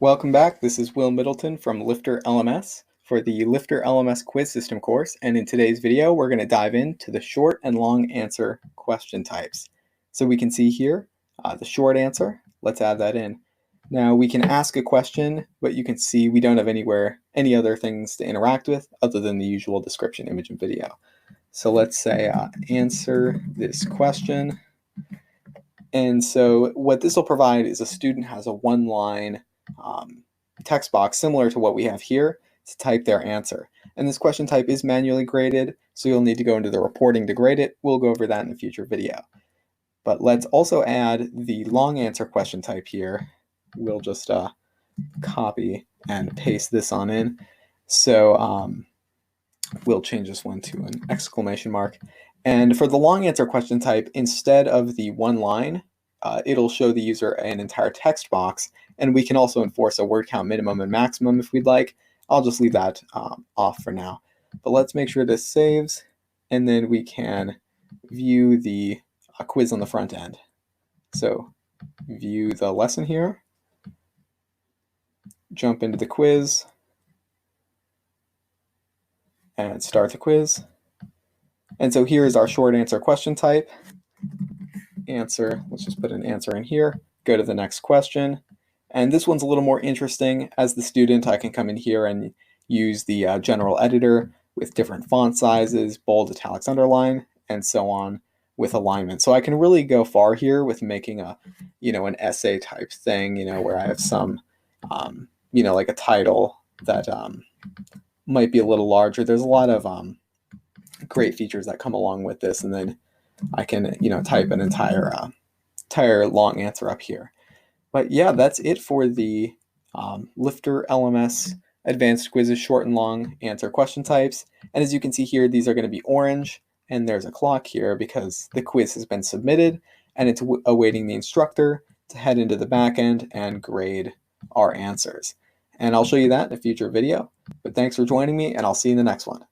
Welcome back. This is Will Middleton from LifterLMS for the LifterLMS quiz system course. And in today's video, we're going to dive into the short and long answer question types. So we can see here the short answer. Let's add that in. Now we can ask a question, but you can see we don't have any other things to interact with other than the usual description, image, and video. So let's say answer this question. And so what this will provide is a student has a one-line text box similar to what we have here to type their answer. And this question type is manually graded, so you'll need to go into the reporting to grade it. We'll go over that in a future video. But let's also add the long answer question type here. We'll just copy and paste this on in. So we'll change this one to an exclamation mark. And for the long answer question type, instead of the one line, it'll show the user an entire text box, and we can also enforce a word count minimum and maximum if we'd like. I'll just leave that off for now. But let's make sure this saves, and then we can view the quiz on the front end. So view the lesson here, jump into the quiz, and start the quiz. And so here is our short answer question type. Answer, let's just put an answer in here, go to the next question. And this one's a little more interesting. As the student, I can come in here and use the general editor with different font sizes, bold, italics, underline, and so on with alignment. So I can really go far here with making an essay type thing, where I have some, like a title that might be a little larger. There's a lot of great features that come along with this, and then I can type an entire long answer up here. But yeah, that's it for the LifterLMS Advanced Quizzes short and long answer question types. And as you can see here, these are going to be orange, and there's a clock here because the quiz has been submitted and it's awaiting the instructor to head into the back end and grade our answers. And I'll show you that in a future video. But thanks for joining me, and I'll see you in the next one.